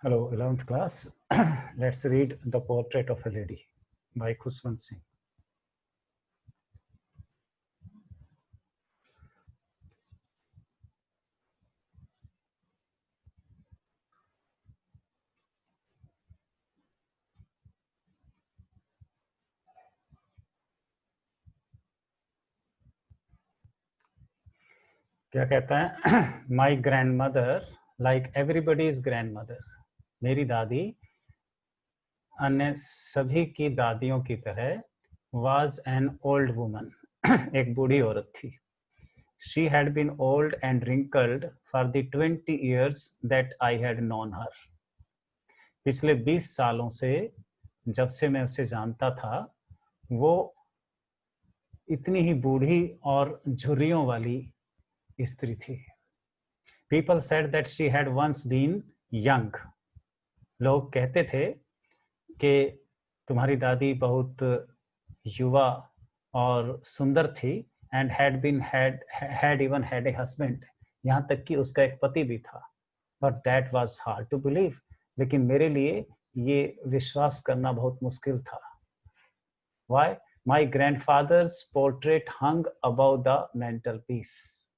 Hello, 11th class. Let's read The Portrait of a Lady by Khuswant Singh. क्या कहता है? My grandmother, like everybody's grandmother, मेरी दादी अन्य सभी की दादियों की तरह was an old woman, एक बूढ़ी औरत थी. She had been old and wrinkled for the 20 years that I had known her. पिछले 20 सालों से जब से मैं उसे जानता था, वो इतनी ही बूढ़ी और झुर्रियों वाली स्त्री थी. People said that she had once been young. लोग कहते थे कि तुम्हारी दादी बहुत युवा और सुंदर थी and had even had a husband. यहाँ तक कि उसका एक पति भी था. But that was hard to believe. लेकिन मेरे लिए ये विश्वास करना बहुत मुश्किल था. Why? My grandfather's portrait hung above the mantelpiece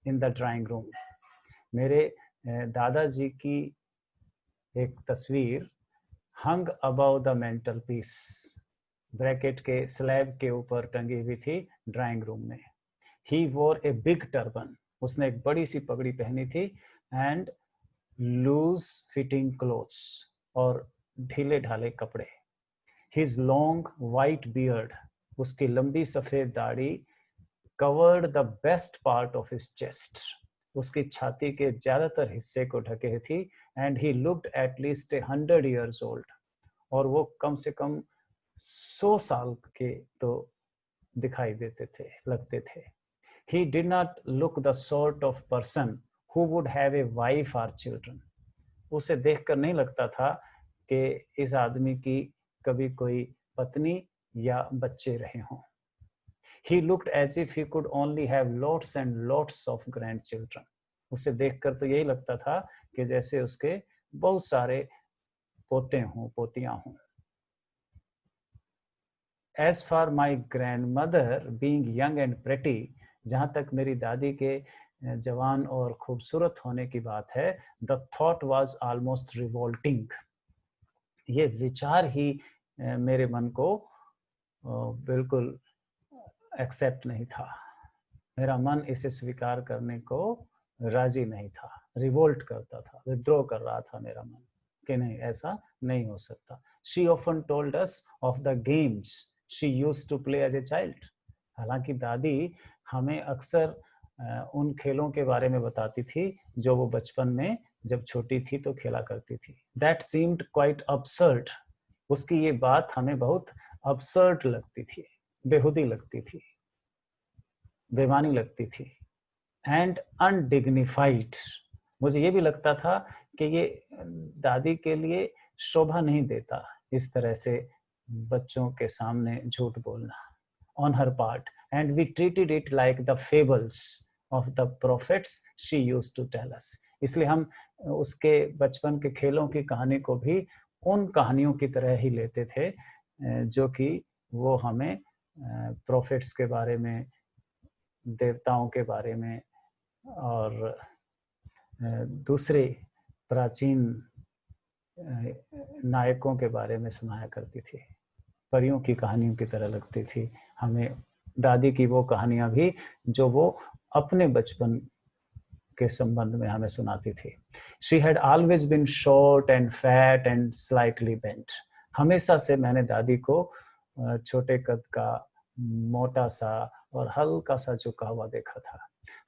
in the drawing room. मेरे दादाजी की एक तस्वीर hung above the mantelpiece, bracket के स्लैब के ऊपर टंगी हुई थी ड्राइंग रूम में. He wore a big turban. उसने एक बड़ी सी पगड़ी पहनी थी and loose fitting clothes, और ढीले ढाले कपड़े. His long white beard, उसकी लंबी सफेद दाढ़ी covered the best part of his chest. उसकी छाती के ज्यादातर हिस्से को ढके थी. And he looked at least 100 years old. और वो कम से कम 100 साल के तो दिखाई देते थे, लगते थे. He did not look the sort of person who would have a wife or children. उसे देखकर नहीं लगता था कि इस आदमी की कभी कोई पत्नी या बच्चे रहे हों. He looked as if he could only have lots and lots of grandchildren. उसे देखकर तो यही लगता था कि जैसे उसके बहुत सारे पोते हों, पोतियां हों. As for my grandmother being young and pretty, जहाँ तक मेरी दादी के जवान और खूबसूरत होने की बात है, the thought was almost revolting. ये विचार ही मेरे मन को बिल्कुल एक्सेप्ट नहीं था. मेरा मन इसे स्वीकार करने को राजी नहीं था. रिवोल्ट करता था, विद्रोह कर रहा था मेरा मन कि नहीं, ऐसा नहीं हो सकता. She often told us of the games she used to play as a child. हालांकि दादी हमें अक्सर उन खेलों के बारे में बताती थी जो वो बचपन में जब छोटी थी तो खेला करती थी. That seemed quite absurd. उसकी ये बात हमें बहुत absurd लगती थी, बेहुदी लगती थी, बेमानी लगती थी. And undignified. मुझे ये भी लगता था कि ये दादी के लिए शोभा नहीं देता इस तरह से बच्चों के सामने झूठ बोलना. On her part, and we treated it like the fables of the prophets she used to tell us. इसलिए हम उसके बचपन के खेलों की कहानी को भी उन कहानियों की तरह ही लेते थे जो कि वो हमें प्रोफेट्स के बारे में, देवताओं के बारे में और दूसरे प्राचीन नायकों के बारे में सुनाया करती थी. परियों की कहानियों की तरह लगती थी हमें दादी की वो कहानियां भी जो वो अपने बचपन के संबंध में हमें सुनाती थी. She had always been short and fat and slightly bent. हमेशा से मैंने दादी को छोटे कद का, मोटा सा और हल्का सा झुका हुआ देखा था.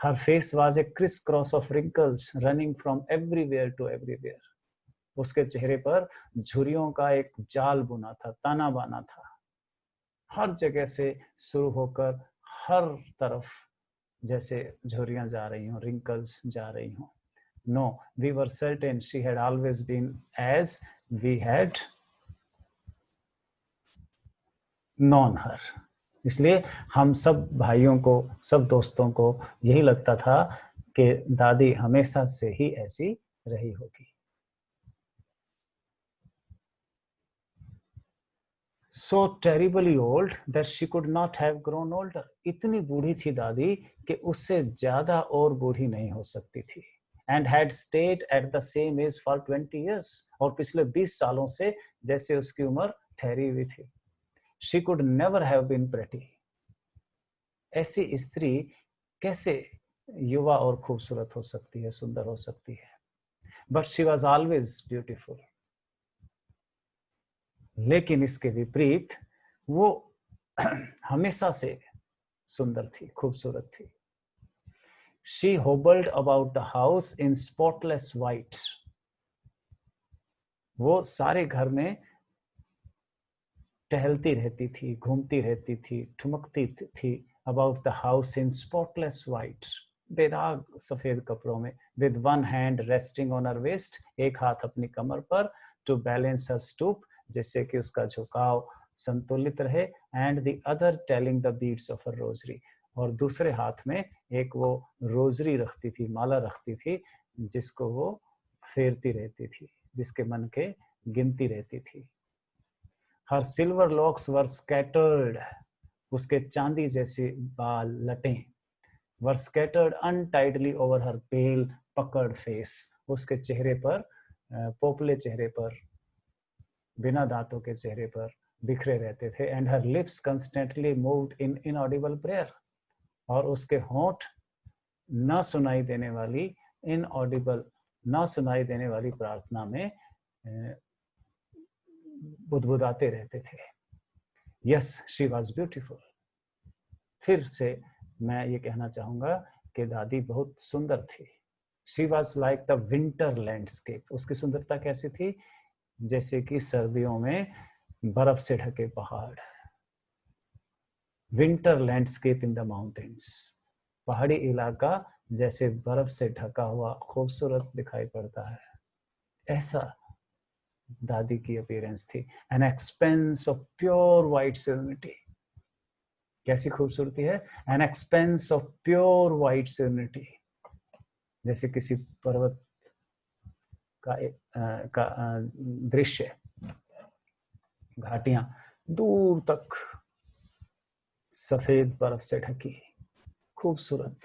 Her face was a crisscross of wrinkles running from everywhere to everywhere. उसके चेहरे पर झुर्रियों का एक जाल बुना था, ताना बाना था, हर जगह से शुरू होकर हर तरफ जैसे झुर्रियां जा रही हों, wrinkles जा रही हों. No, we were certain she had always been as we had known her. इसलिए हम सब भाइयों को, सब दोस्तों को यही लगता था कि दादी हमेशा से ही ऐसी रही होगी. so terribly old that she could not have grown older. इतनी बूढ़ी थी दादी कि उससे ज्यादा और बूढ़ी नहीं हो सकती थी. And had stayed at the same age for 20 years. और पिछले 20 सालों से जैसे उसकी उम्र ठहरी हुई थी. She could never have been pretty. ऐसी स्त्री कैसे युवा और खूबसूरत हो सकती है, सुंदर हो सकती है. But she was always beautiful. लेकिन इसके विपरीत वो हमेशा से सुंदर थी, खूबसूरत थी. She hobbled about the house in spotless white. वो सारे घर में टहलती रहती थी, घूमती रहती थी, ठुमकती थी. About the house in spotless white. बेदाग सफेद कपड़ों में. With one hand resting on her waist. एक हाथ अपनी कमर पर. To balance her stoop. जैसे कि उसका झुकाव संतुलित रहे. And the other telling the beads of her rosary. और दूसरे हाथ में एक वो रोजरी रखती थी, माला रखती थी, जिसको वो फेरती रहती थी, जिसके मन के गिनती रहती थी. Her silver locks were scattered. उसके चांदी जैसे बाल, लटें, were scattered untidily over her pale, puckered face. उसके चेहरे पर, पोपले चेहरे पर, बिना दांतों के चेहरे पर बिखरे रहते थे. And her lips constantly moved in inaudible prayer. और उसके होंठ न सुनाई देने वाली, inaudible, न सुनाई देने वाली प्रार्थना में बुदबुदाते रहते थे. Yes, she was beautiful. फिर से मैं ये कहना चाहूंगा कि दादी बहुत सुंदर थी. She was like the winter landscape. उसकी सुंदरता कैसी थी? जैसे कि सर्दियों में बर्फ से ढके पहाड़. Winter landscape in the mountains. पहाड़ी इलाका जैसे बर्फ से ढका हुआ खूबसूरत दिखाई पड़ता है, ऐसा दादी की अपीयरेंस थी. An expanse of pure white serenity. कैसी खूबसूरती है? An expanse of pure white serenity. जैसे किसी पर्वत का दृश्य, घाटियां दूर तक सफेद बर्फ से ढकी खूबसूरत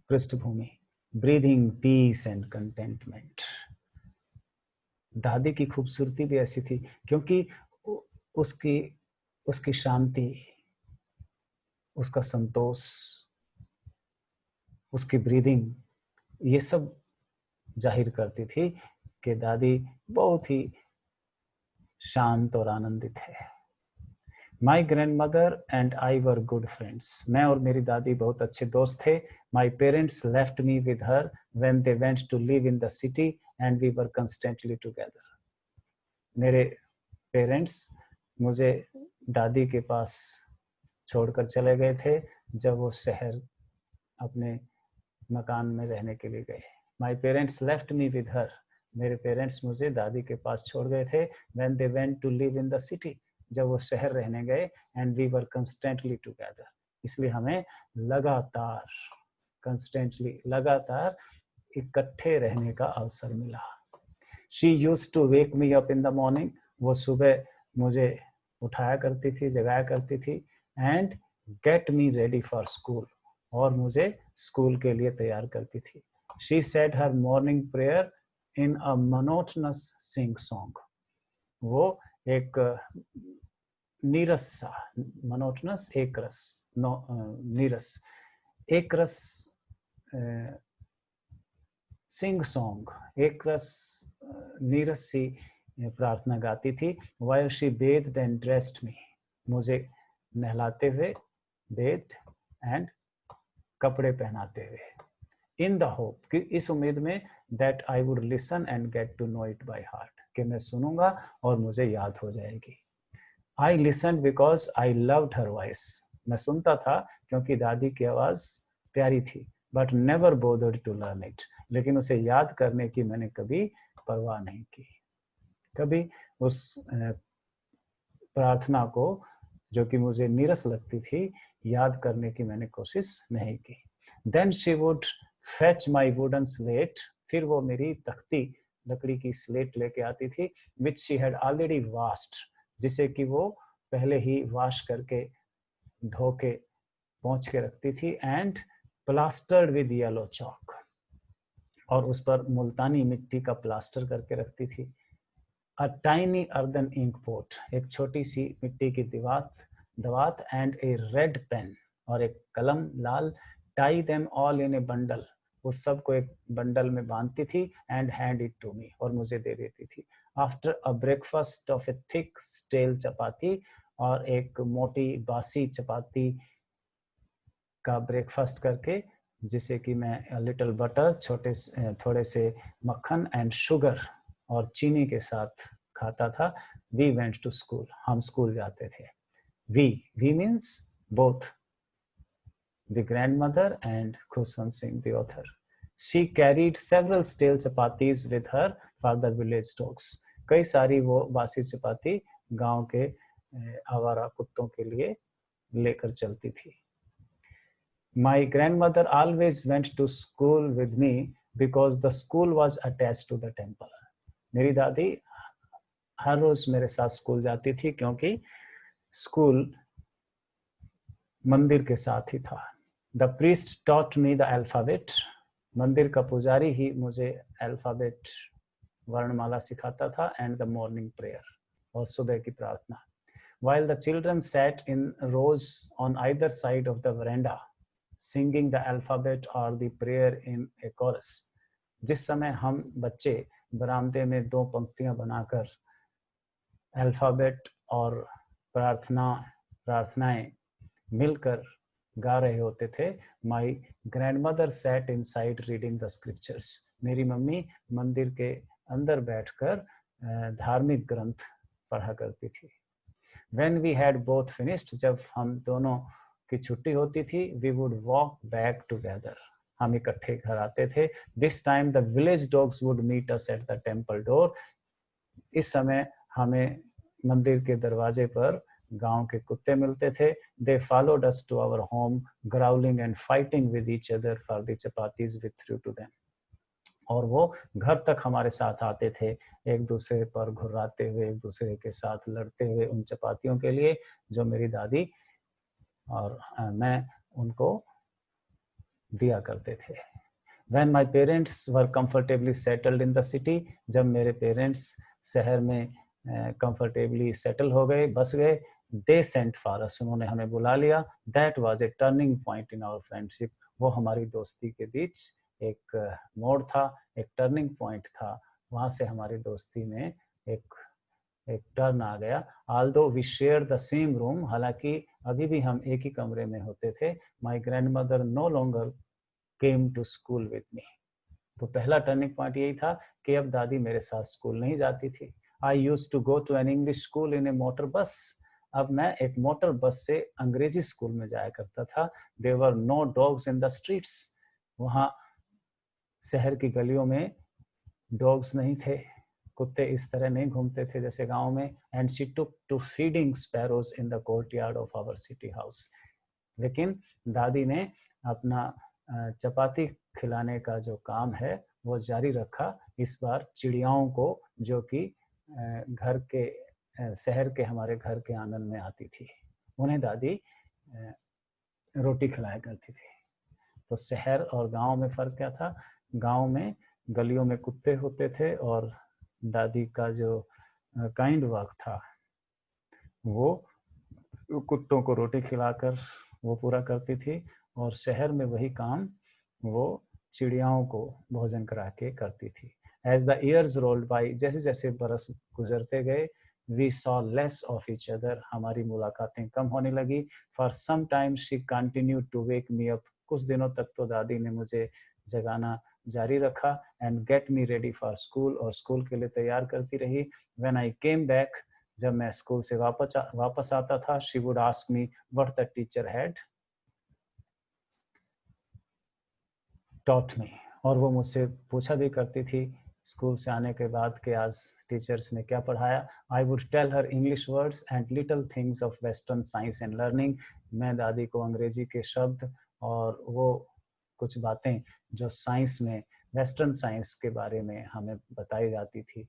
पृष्ठभूमि. Breathing peace and contentment. दादी की खूबसूरती भी ऐसी थी क्योंकि उसकी शांति, उसका संतोष, उसकी ब्रीदिंग, ये सब जाहिर करती थी कि दादी बहुत ही शांत और आनंदित है. My grandmother and I were good friends. मैं और मेरी दादी बहुत अच्छे दोस्त थे. My parents left me with her when they went to live in the city and we were constantly together. मेरे पेरेंट्स मुझे दादी के पास छोड़कर चले गए थे जब वो शहर अपने मकान में रहने के लिए गए. My parents left me with her. मेरे पेरेंट्स मुझे दादी के पास छोड़ गए थे. When they went to live in the city. जब वो शहर रहने गए. And we were constantly together. इसलिए हमें लगातार, constantly, लगातार इकट्ठे रहने का अवसर मिला. She used to wake me up in the morning. वो सुबह मुझे उठाया करती थी, जगाया करती थी. And get me ready for school. और मुझे स्कूल के लिए तैयार करती थी. She said her morning prayer in a monotonous sing song. वो एक नीरस सा, monotonous, एक रस, नीरस, एक रस सिंग सॉन्ग, एक रस नीरस सी प्रार्थना गाती थी. While she bathed and dressed me. मुझे नहलाते हुए, bathed and कपड़े पहनाते हुए. In the hope, कि इस उम्मीद में that I would listen and get to know it by heart. कि मैं सुनूंगा और मुझे याद हो जाएगी. I listened because I loved her voice. मैं सुनता था क्योंकि दादी की आवाज प्यारी थी. But never bothered to learn it. लेकिन उसे याद करने की मैंने कभी परवाह नहीं की. कभी उस प्रार्थना को, जो कि मुझे नीरस लगती थी, याद करने की मैंने कोशिश नहीं की. Then she would fetch my wooden slate. फिर वो मेरी तख्ती, लकड़ी की स्लेट लेके आती थी, which she had already washed. जिसे कि वो पहले ही वॉश करके धो के पोंछ के रखती थी, and plastered with yellow chalk, और उस पर मुल्तानी मिट्टी का प्लास्टर करके रखती थी। A tiny earthen ink pot, एक छोटी सी मिट्टी की दवात एंड ए रेड पेन, और एक कलम लाल। Tie them all in a bundle, उस सब को एक बंडल में बांधती थी, and hand it to me, और मुझे दे देती थी। After a breakfast of a thick stale chapati, और एक मोटी बासी चपाती का ब्रेकफास्ट करके, जिसे कि मैं लिटिल बटर, थोड़े से मक्खन एंड शुगर और चीनी के साथ खाता था। वी वेंट टू स्कूल, हम स्कूल जाते थे। We means both the grandmother and Khuswant Singh, the author. She carried several stale chapatis with her for the village dogs. कई सारी वो बासी चपाती गांव के आवारा कुत्तों के लिए लेकर चलती थी। My grandmother always went to school with me because the school was attached to the temple. मेरी दादी हर रोज मेरे साथ स्कूल जाती थी क्योंकि स्कूल मंदिर के साथ ही था। The priest taught me the alphabet. मंदिर का पुजारी ही मुझे अल्फाबेट वर्णमाला सिखाता था, and the morning prayer, और सुबह की प्रार्थना। While the children sat in rows on either side of the veranda, singing the alphabet or the prayer in a chorus. जिस समय हम बच्चे बरामदे में दो पंक्तियां बनाकर अल्फाबेट और प्रार्थनाएं मिलकर गा रहे होते थे, my grandmother sat inside reading the scriptures, मेरी मम्मी मंदिर के अंदर बैठकर धार्मिक ग्रंथ पढ़ा करती थी। When we had both finished, जब हम दोनों की छुट्टी होती थी, we would walk back together, हम इकट्ठे घर आते थे। This time the village dogs would meet us at the temple door, इस समय हमें मंदिर के दरवाजे पर गांव के कुत्ते मिलते थे। They followed us to our home, growling and fighting with each other for the chapatis we threw to them. और वो घर तक हमारे साथ आते थे, एक दूसरे पर घुर्राते हुए, एक दूसरे के साथ लड़ते हुए उन चपातियों के लिए जो मेरी दादी और मैं उनको दिया करते थे। When my parents were comfortably settled in the city, जब मेरे पेरेंट्स शहर में comfortably settle हो गए, बस गए, they sent for us, उन्होंने हमें बुला लिया। That was a turning point in our friendship, वो हमारी दोस्ती के बीच एक मोड़ था, एक टर्निंग पॉइंट था, वहाँ से हमारी दोस्ती में एक टर्न आ गया। Although we shared the same room, हालांकि अभी भी हम एक ही कमरे में होते थे। My grandmother no longer came to school with me. तो पहला टर्निंग पॉइंट यही था कि अब दादी मेरे साथ स्कूल नहीं जाती थी। I used to go to an English school in a motor bus. अब मैं एक मोटर बस से अंग्रेजी स्कूल में जाया करता था। There were no dogs in the streets. वहाँ शहर की गलियों में डॉग्स नहीं थे, कुत्ते इस तरह नहीं घूमते थे जैसे गांव में। And she took to feeding sparrows in the courtyard of our city house. लेकिन दादी ने अपना चपाती खिलाने का जो काम है वो जारी रखा, इस बार चिड़ियाओं को, जो कि घर के शहर के हमारे घर के आंगन में आती थी, उन्हें दादी रोटी खिलाया करती थी। तो शहर और गांव में फ़र्क क्या था? गांव में गलियों में कुत्ते होते थे और दादी का जो काइंड वर्क था वो कुत्तों को रोटी खिलाकर वो पूरा करती थी, और शहर में वही काम वो चिड़ियाओं को भोजन करा के करती थी। As the years rolled by, जैसे जैसे बरस गुजरते गए, we saw less of each other, हमारी मुलाकातें कम होने लगी। For some time she continued to wake me up, कुछ दिनों तक तो दादी ने मुझे जगाना जारी रखा, and get me ready for school, और स्कूल के लिए तैयार करती रही। When I came back, जब मैं स्कूल से वापस आता था, she would ask me what the teacher had taught me, और वो मुझसे पूछा भी करती थी स्कूल से आने के बाद कि आज टीचर्स ने क्या पढ़ाया। I would tell her English words and little things of Western science and learning. मैं दादी को अंग्रेजी के शब्द और वो कुछ बातें जो साइंस में, वेस्टर्न साइंस के बारे में हमें बताई जाती थी,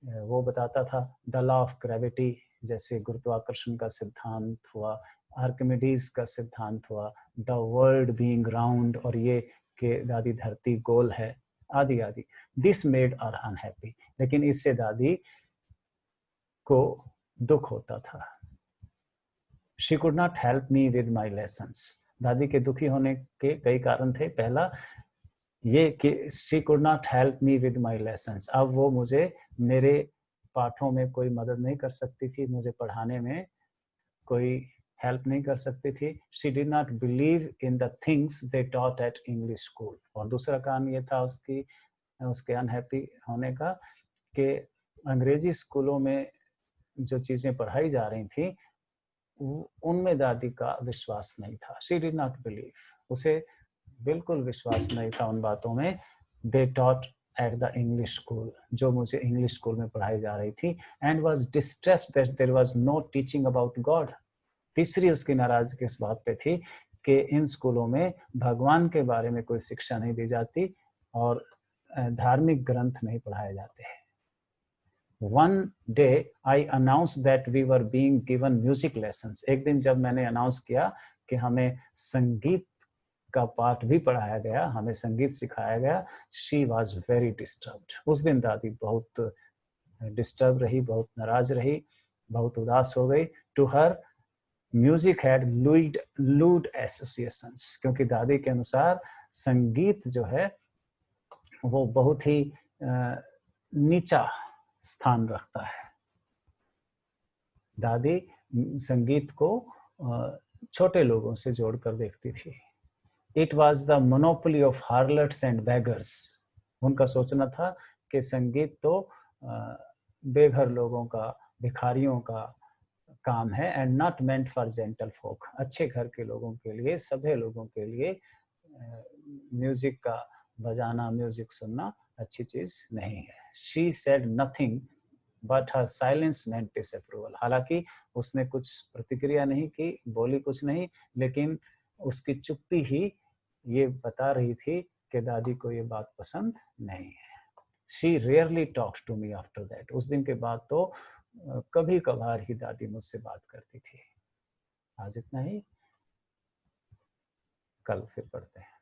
वो बताता था। द लॉ ऑफ ग्रेविटी, जैसे गुरुत्वाकर्षण का सिद्धांत हुआ, आर्किमिडीज का सिद्धांत हुआ, द वर्ल्ड बीइंग राउंड, और ये कि दादी धरती गोल है, आदि आदि। दिस मेड अर अनहैप्पी, लेकिन इससे दादी को दुख होता था। She could not help me with my lessons, दादी के दुखी होने के कई कारण थे। पहला ये कि she could not help me with my lessons, अब वो मुझे मेरे पाठों में कोई मदद नहीं कर सकती थी, मुझे पढ़ाने में कोई हेल्प नहीं कर सकती थी। She did not believe in the things they taught eight English school, और दूसरा कारण ये था उसके अनहैप्पी होने का कि अंग्रेजी स्कूलों में जो चीज़ें पढ़ाई जा रही थी उनमें दादी का विश्वास नहीं था। शी डिड नॉट बिलीव, उसे बिल्कुल विश्वास नहीं था उन बातों में। They taught at the English school, जो मुझे इंग्लिश स्कूल में पढ़ाई जा रही थी, and was distressed that there was no teaching about God. तीसरी उसकी नाराजगी इस बात पे थी कि इन स्कूलों में भगवान के बारे में कोई शिक्षा नहीं दी जाती और धार्मिक ग्रंथ नहीं पढ़ाए जाते हैं। One day I announced that we were being given music lessons. एक दिन जब मैंने अनाउंस किया कि हमें संगीत का पाठ भी पढ़ाया गया, हमें संगीत सिखाया गया, she was very disturbed. उस दिन दादी बहुत डिस्टर्ब रही, बहुत नाराज रही, बहुत उदास हो गई। To her, music had lewd associations, क्योंकि दादी के अनुसार संगीत जो है वो बहुत ही नीचा स्थान रखता है। दादी संगीत को छोटे लोगों से जोड़कर देखती थी। It was the monopoly of harlots and beggars, उनका सोचना था कि संगीत तो बेघर लोगों का, भिखारियों का काम है, and not meant for gentle folk, अच्छे घर के लोगों के लिए, सभ्य लोगों के लिए म्यूजिक का बजाना, म्यूजिक सुनना अच्छी चीज नहीं है। She said nothing but her silence meant disapproval, हालांकि उसने कुछ प्रतिक्रिया नहीं की, बोली कुछ नहीं, लेकिन उसकी चुप्पी ही ये बता रही थी कि दादी को ये बात पसंद नहीं है। She rarely talks to me after that, उस दिन के बाद तो कभी कभार ही दादी मुझसे बात करती थी। आज इतना ही, कल फिर पढ़ते हैं।